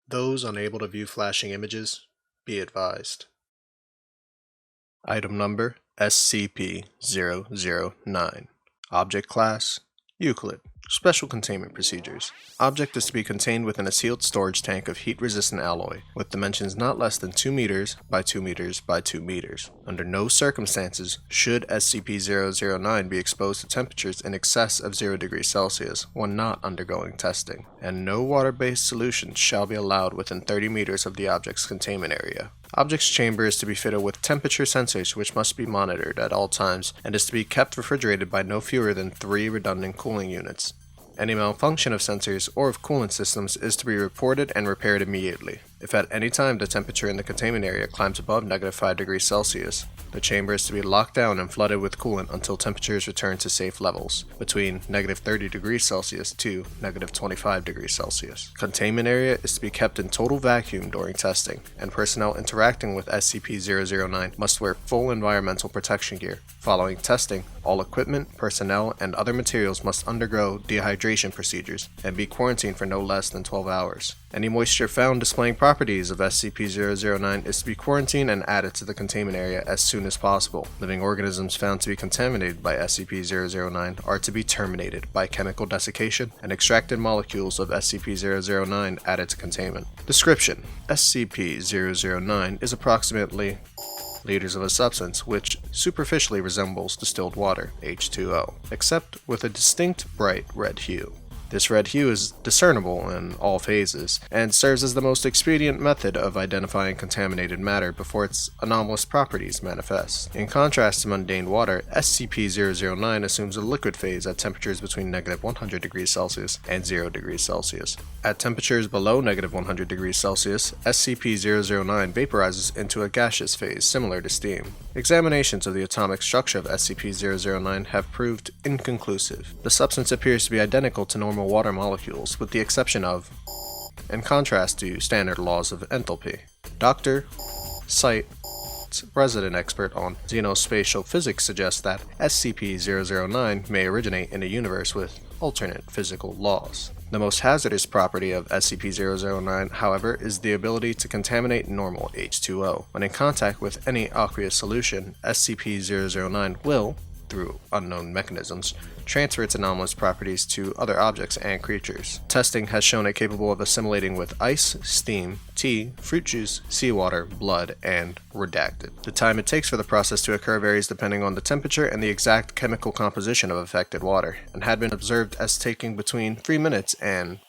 Those unable to view flashing images, be advised. Item number SCP-009. Object Class Euclid. Special Containment Procedures. Object is to be contained within a sealed storage tank of heat-resistant alloy, with dimensions not less than 2 meters by 2 meters by 2 meters. Under no circumstances should SCP-009 be exposed to temperatures in excess of 0 degrees Celsius when not undergoing testing, and no water-based solutions shall be allowed within 30 meters of the object's containment area. Object's chamber is to be fitted with temperature sensors which must be monitored at all times and is to be kept refrigerated by no fewer than 3 redundant cooling units. Any malfunction of sensors or of coolant systems is to be reported and repaired immediately. If at any time the temperature in the containment area climbs above -5 degrees Celsius, the chamber is to be locked down and flooded with coolant until temperatures return to safe levels, between -30 degrees Celsius to -25 degrees Celsius. Containment area is to be kept in total vacuum during testing, and personnel interacting with SCP-009 must wear full environmental protection gear. Following testing, all equipment, personnel, and other materials must undergo dehydration procedures and be quarantined for no less than 12 hours. Any moisture found displaying properties of SCP-009 is to be quarantined and added to the containment area as soon as possible. Living organisms found to be contaminated by SCP-009 are to be terminated by chemical desiccation, and extracted molecules of SCP-009 added to containment. Description: SCP-009 is approximately liters of a substance which superficially resembles distilled water, H2O, except with a distinct bright red hue. This red hue is discernible in all phases, and serves as the most expedient method of identifying contaminated matter before its anomalous properties manifest. In contrast to mundane water, SCP-009 assumes a liquid phase at temperatures between -100 degrees Celsius and 0 degrees Celsius. At temperatures below -100 degrees Celsius, SCP-009 vaporizes into a gaseous phase similar to steam. Examinations of the atomic structure of SCP-009 have proved inconclusive. The substance appears to be identical to normal water molecules, with the exception of, in contrast to standard laws of enthalpy. Dr. Site, resident expert on xenospatial physics, suggests that SCP-009 may originate in a universe with alternate physical laws. The most hazardous property of SCP-009, however, is the ability to contaminate normal H2O. When in contact with any aqueous solution, SCP-009 will, through unknown mechanisms, transfer its anomalous properties to other objects and creatures. Testing has shown it capable of assimilating with ice, steam, tea, fruit juice, seawater, blood, and redacted. The time it takes for the process to occur varies depending on the temperature and the exact chemical composition of affected water, and had been observed as taking between 3 minutes and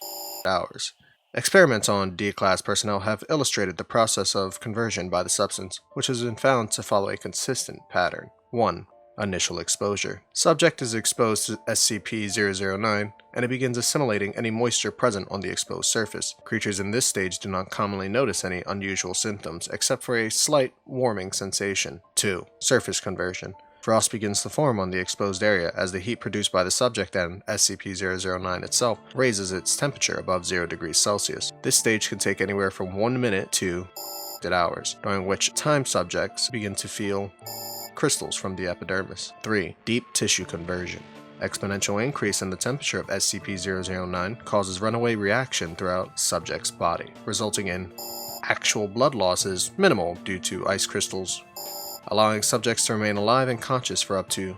hours. Experiments on D-class personnel have illustrated the process of conversion by the substance, which has been found to follow a consistent pattern. 1. Initial exposure. Subject is exposed to SCP-009, and it begins assimilating any moisture present on the exposed surface. Creatures in this stage do not commonly notice any unusual symptoms, except for a slight warming sensation. 2. Surface conversion. Frost begins to form on the exposed area as the heat produced by the subject and SCP-009 itself raises its temperature above 0 degrees Celsius. This stage can take anywhere from 1 minute to hours, during which time subjects begin to feel crystals from the epidermis. 3. Deep tissue conversion. Exponential increase in the temperature of SCP-009 causes runaway reaction throughout subject's body, resulting in actual blood loss is minimal due to ice crystals, allowing subjects to remain alive and conscious for up to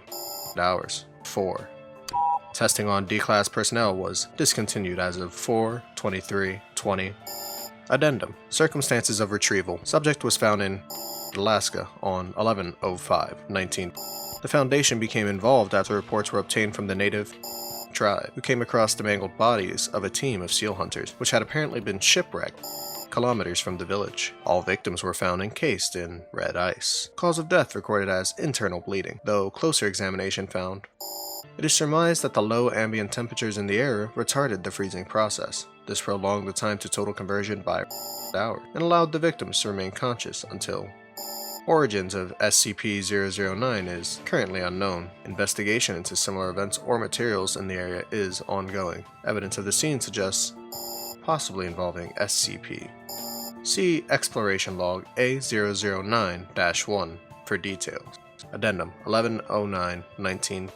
hours. 4. Testing on D-class personnel was discontinued as of 4/23/20. Addendum. Circumstances of retrieval. Subject was found in Alaska on 11/05/19. The Foundation became involved after reports were obtained from the native tribe, who came across the mangled bodies of a team of seal hunters, which had apparently been shipwrecked kilometers from the village. All victims were found encased in red ice. Cause of death recorded as internal bleeding, though closer examination found it is surmised that the low ambient temperatures in the air retarded the freezing process. This prolonged the time to total conversion by hours and allowed the victims to remain conscious until. Origins of SCP-009 is currently unknown. Investigation into similar events or materials in the area is ongoing. Evidence of the scene suggests possibly involving SCP. See Exploration Log A009-1 for details. Addendum 1109-19.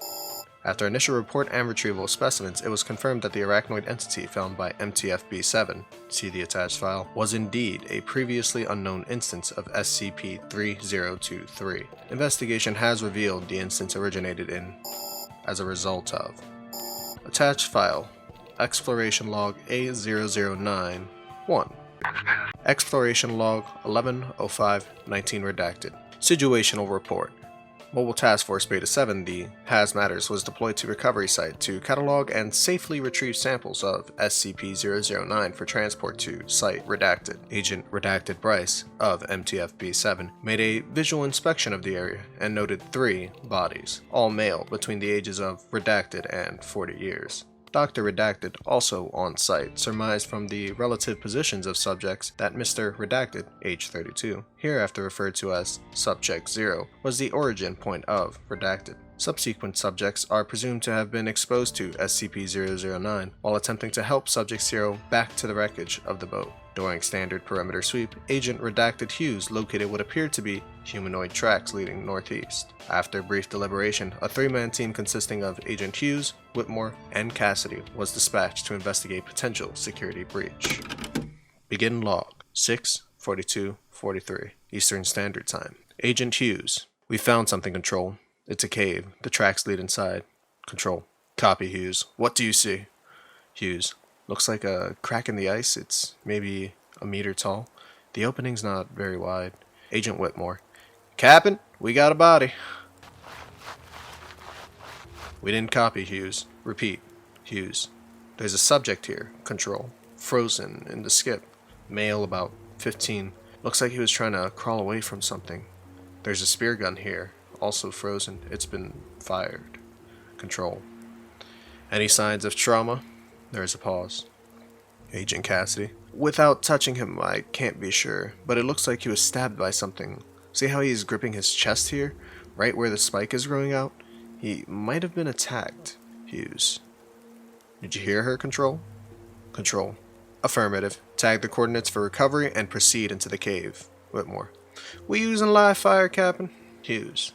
After initial report and retrieval of specimens, it was confirmed that the arachnoid entity found by MTFB-7, see the attached file, was indeed a previously unknown instance of SCP-3023. Investigation has revealed the instance originated in as a result of attached file, Exploration Log A009-1, Exploration Log 1105-19 redacted, Situational Report. Mobile Task Force Beta 7, the Has Matters, was deployed to recovery site to catalog and safely retrieve samples of SCP-009 for transport to Site Redacted. Agent Redacted Bryce of MTFB-7 made a visual inspection of the area and noted 3 bodies, all male between the ages of Redacted and 40 years. Dr. Redacted, also on site, surmised from the relative positions of subjects that Mr. Redacted, age 32, hereafter referred to as Subject 0, was the origin point of Redacted. Subsequent subjects are presumed to have been exposed to SCP-009 while attempting to help Subject 0 back to the wreckage of the boat. During standard perimeter sweep, Agent Redacted Hughes located what appeared to be humanoid tracks leading northeast. After brief deliberation, a 3-man team consisting of Agent Hughes, Whitmore, and Cassidy was dispatched to investigate potential security breach. Begin log 6:42:43 Eastern Standard Time. Agent Hughes, we found something, Control. It's a cave. The tracks lead inside. Control. Copy, Hughes. What do you see? Hughes. Looks like a crack in the ice. It's maybe a meter tall. The opening's not very wide. Agent Whitmore. Captain, we got a body. We didn't copy, Hughes. Repeat. Hughes. There's a subject here. Control. Frozen in the skip. Male about 15. Looks like he was trying to crawl away from something. There's a spear gun here. Also frozen. It's been fired. Control. Any signs of trauma? There is a pause. Agent Cassidy. Without touching him, I can't be sure, but it looks like he was stabbed by something. See how he's gripping his chest here? Right where the spike is growing out? He might have been attacked. Hughes. Did you hear her, Control? Control. Affirmative. Tag the coordinates for recovery and proceed into the cave. Whitmore. We using live fire, Captain? Hughes.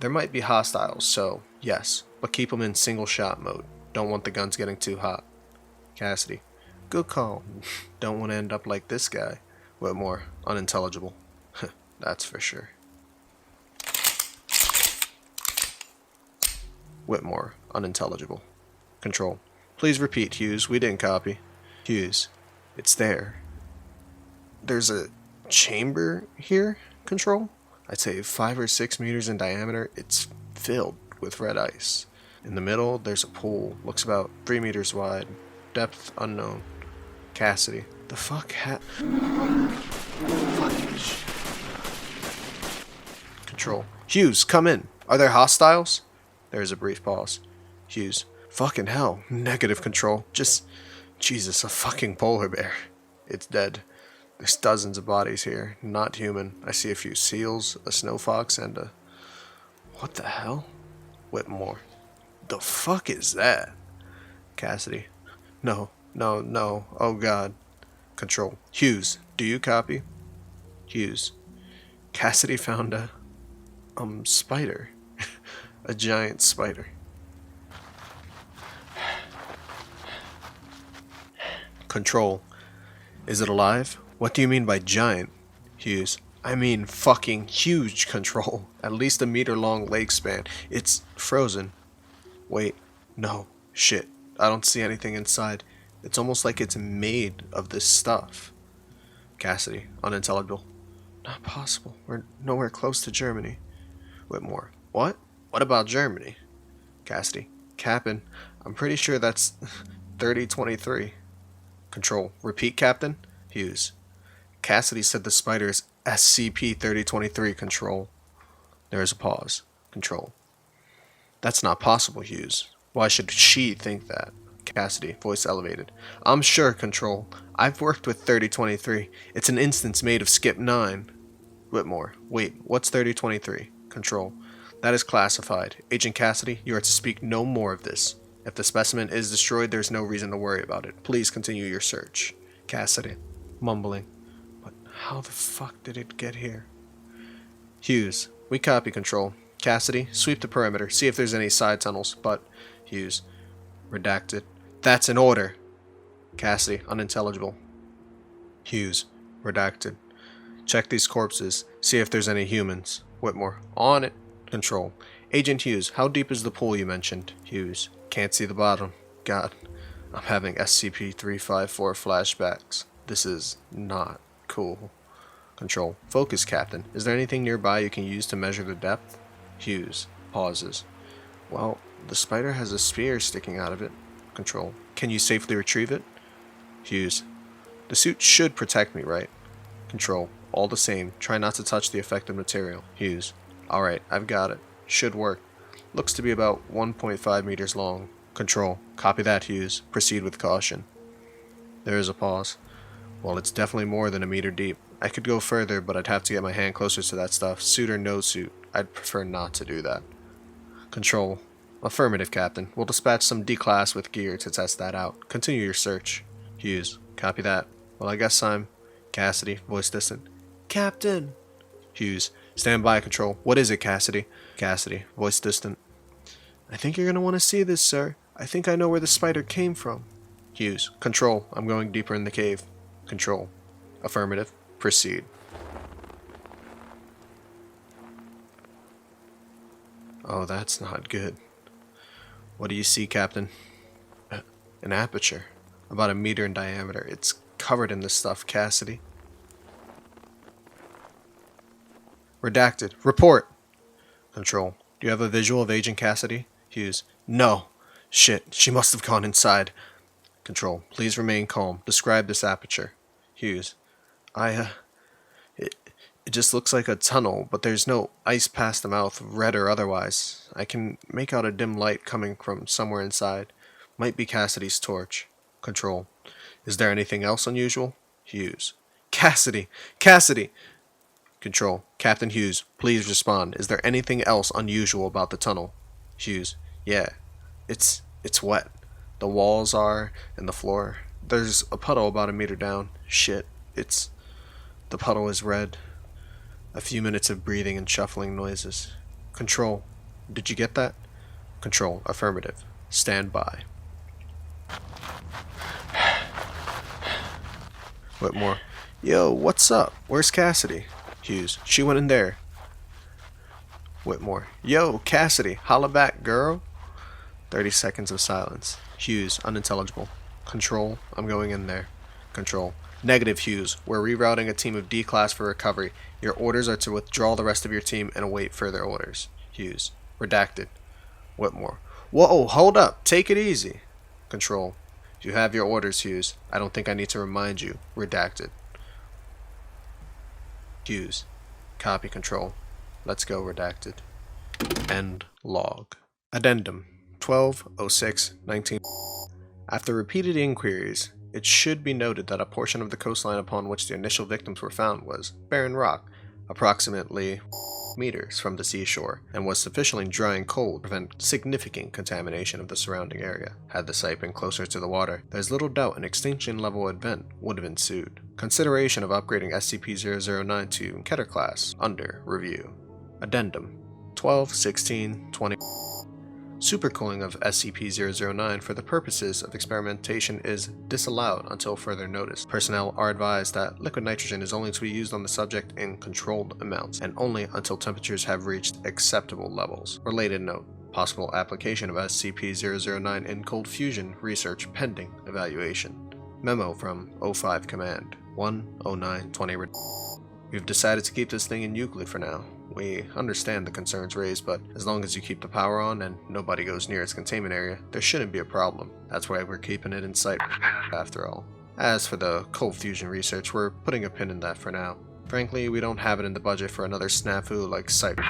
There might be hostiles, so yes, but keep them in single shot mode. Don't want the guns getting too hot. Cassidy. Good call. Don't want to end up like this guy. Whitmore. Unintelligible. That's for sure. Whitmore. Unintelligible. Control. Please repeat, Hughes. We didn't copy. Hughes. It's there. There's a chamber here, Control? I'd say 5 or 6 meters in diameter. It's filled with red ice. In the middle, there's a pool. Looks about 3 meters wide. Depth unknown. Cassidy. The fuck Control. Hughes, come in. Are there hostiles? There is a brief pause. Hughes. Fucking hell. Negative, Control. Just, Jesus, a fucking polar bear. It's dead. There's dozens of bodies here. Not human. I see a few seals, a snow fox, and a... What the hell? Whitmore. The fuck is that? Cassidy. No. Oh God. Control. Hughes, do you copy? Hughes. Cassidy found a... spider. A giant spider. Control. Is it alive? What do you mean by giant? Hughes. I mean fucking huge, Control. At least a meter long leg span. It's frozen. Wait. No. Shit. I don't see anything inside. It's almost like it's made of this stuff. Cassidy. Unintelligible. Not possible. We're nowhere close to Germany. Whitmore. What? What about Germany? Cassidy. Captain. I'm pretty sure that's 3023. Control. Repeat, Captain? Hughes. Cassidy said the spider is SCP-3023, Control. There is a pause. Control. That's not possible, Hughes. Why should she think that? Cassidy, voice elevated. I'm sure, Control. I've worked with 3023. It's an instance made of Skip 9. Whitmore. Wait, what's 3023? Control. That is classified. Agent Cassidy, you are to speak no more of this. If the specimen is destroyed, there's no reason to worry about it. Please continue your search. Cassidy, mumbling. But how the fuck did it get here? Hughes, we copy, Control. Cassidy, sweep the perimeter, see if there's any side tunnels, but Hughes. Redacted. That's an order. Cassidy, unintelligible. Hughes. Redacted. Check these corpses, see if there's any humans. Whitmore. On it. Control. Agent Hughes, how deep is the pool you mentioned? Hughes. Can't see the bottom. God, I'm having SCP-354 flashbacks. This is not cool. Control. Focus, Captain. Is there anything nearby you can use to measure the depth? Hughes. Pauses. Well, the spider has a spear sticking out of it. Control. Can you safely retrieve it? Hughes. The suit should protect me, right? Control. All the same, try not to touch the affected material. Hughes. Alright, I've got it. Should work. Looks to be about 1.5 meters long. Control. Copy that, Hughes. Proceed with caution. There is a pause. Well, it's definitely more than a meter deep. I could go further, but I'd have to get my hand closer to that stuff. Suit or no suit. I'd prefer not to do that. Control. Affirmative, Captain. We'll dispatch some D-Class with gear to test that out. Continue your search. Hughes. Copy that. Well, I guess I'm... Cassidy. Voice distant. Captain! Hughes. Stand by, Control. What is it, Cassidy? Cassidy. Voice distant. I think you're going to want to see this, sir. I think I know where the spider came from. Hughes. Control. I'm going deeper in the cave. Control. Affirmative. Proceed. Oh, that's not good. What do you see, Captain? An aperture. About a meter in diameter. It's covered in this stuff, Cassidy. Redacted. Report! Control. Do you have a visual of Agent Cassidy? Hughes. No. Shit. She must have gone inside. Control. Please remain calm. Describe this aperture. Hughes. It just looks like a tunnel, but there's no ice past the mouth, red or otherwise. I can make out a dim light coming from somewhere inside. Might be Cassidy's torch. Control. Is there anything else unusual? Hughes. Cassidy! Cassidy! Control. Captain Hughes, please respond. Is there anything else unusual about the tunnel? Hughes. Yeah. It's wet. The walls are, and the floor. There's a puddle about a meter down. Shit. The puddle is red. A few minutes of breathing and shuffling noises. Control. Did you get that? Control. Affirmative. Stand by. Whitmore. Yo, what's up? Where's Cassidy? Hughes. She went in there. Whitmore. Yo, Cassidy. Holla back, girl. 30 seconds of silence. Hughes. Unintelligible. Control. I'm going in there. Control. Negative, Hughes. We're rerouting a team of D-Class for recovery. Your orders are to withdraw the rest of your team and await further orders. Hughes. Redacted. Whitmore. Whoa, hold up. Take it easy. Control. You have your orders, Hughes. I don't think I need to remind you. Redacted. Hughes. Copy, Control. Let's go, redacted. End log. Addendum 12/06/19. After repeated inquiries, it should be noted that a portion of the coastline upon which the initial victims were found was barren rock, approximately meters from the seashore, and was sufficiently dry and cold to prevent significant contamination of the surrounding area. Had the site been closer to the water, there's little doubt an extinction level event would have ensued. Consideration of upgrading SCP-009 to Keter class under review. Addendum 12/16/20. Supercooling of SCP-009 for the purposes of experimentation is disallowed until further notice. Personnel are advised that liquid nitrogen is only to be used on the subject in controlled amounts, and only until temperatures have reached acceptable levels. Related note: possible application of SCP-009 in cold fusion research pending evaluation. Memo from O5 Command 10920. We've decided to keep this thing in Euclid for now. We understand the concerns raised, but as long as you keep the power on and nobody goes near its containment area, there shouldn't be a problem. That's why we're keeping it in sight, after all. As for the cold fusion research, we're putting a pin in that for now. Frankly, we don't have it in the budget for another snafu like site.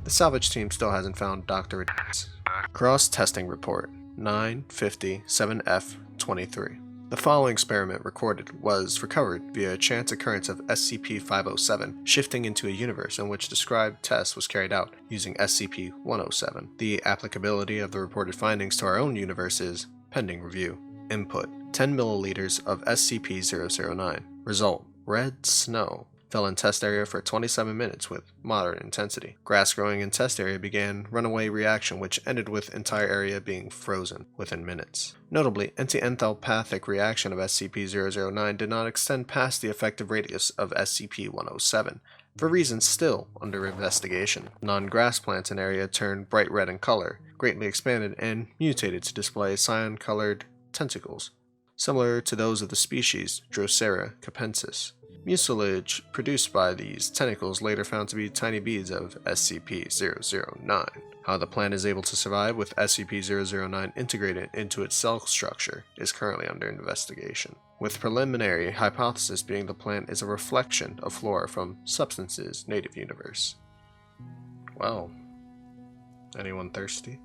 The salvage team still hasn't found Dr. Ice. Cross-testing report 957F23. The following experiment recorded was recovered via a chance occurrence of SCP-507 shifting into a universe in which described test was carried out using SCP-107. The applicability of the reported findings to our own universe is pending review. Input: 10 milliliters of SCP-009. Result: red snow. fell in test area for 27 minutes with moderate intensity. Grass growing in test area began runaway reaction which ended with entire area being frozen within minutes. Notably, anti-enthalpathic reaction of SCP-009 did not extend past the effective radius of SCP-107, for reasons still under investigation. Non-grass plants in area turned bright red in color, greatly expanded, and mutated to display cyan-colored tentacles, similar to those of the species Drosera Capensis. Mucilage produced by these tentacles later found to be tiny beads of SCP-009. How the plant is able to survive with SCP-009 integrated into its cell structure is currently under investigation, with preliminary hypothesis being the plant is a reflection of flora from Substance's native universe. Well, anyone thirsty?